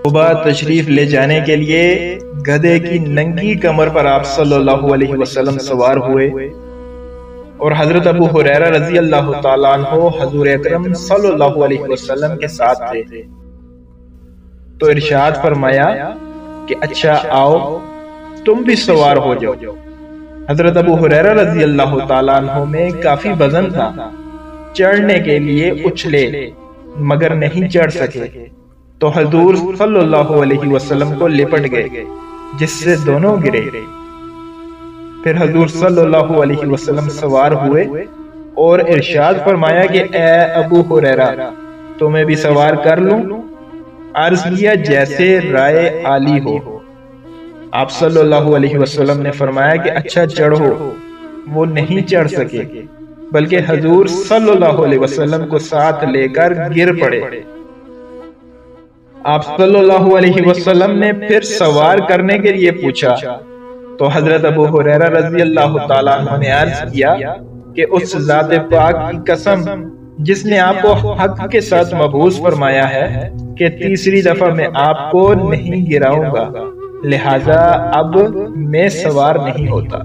صبح تشریف لے جانے کے لیے گدھے کی ننگی کمر پر آپ صلی اللہ علیہ وسلم سوار ہوئے اور حضرت ابو ہریرہ رضی اللہ تعالیٰ عنہ حضور اکرم صلی اللہ علیہ وسلم کے ساتھ تھے تو ارشاد فرمایا کہ اچھا آؤ تم بھی سوار ہو جاؤ۔ حضرت ابو ہریرہ رضی اللہ تعالیٰ عنہ میں کافی وزن تھا، چڑھنے کے لیے اچھلے مگر نہیں چڑھ سکے تو حضور صلی اللہ علیہ وسلم کو لپٹ گئے جس سے دونوں گرے۔ پھر حضور صلی اللہ علیہ وسلم سوار ہوئے اور ارشاد فرمایا کہ اے ابو ہریرہ تمہیں بھی سوار کر لوں؟ عرض کیا جیسے رائے عالی ہو۔ آپ صلی اللہ علیہ وسلم نے فرمایا کہ اچھا چڑھو۔ وہ نہیں چڑھ سکے بلکہ حضور صلی اللہ علیہ وسلم کو ساتھ لے کر گر پڑے۔ آپ صلی اللہ علیہ وسلم نے پھر سوار کرنے کے لیے پوچھا تو حضرت ابو ہریرہ رضی اللہ تعالیٰ عنہ نے عرض کیا کہ اس ذات پاک کی قسم جس نے آپ کو حق کے ساتھ مبعوث فرمایا ہے کہ تیسری دفعہ میں آپ کو نہیں گراؤں گا، لہذا اب میں سوار نہیں ہوتا۔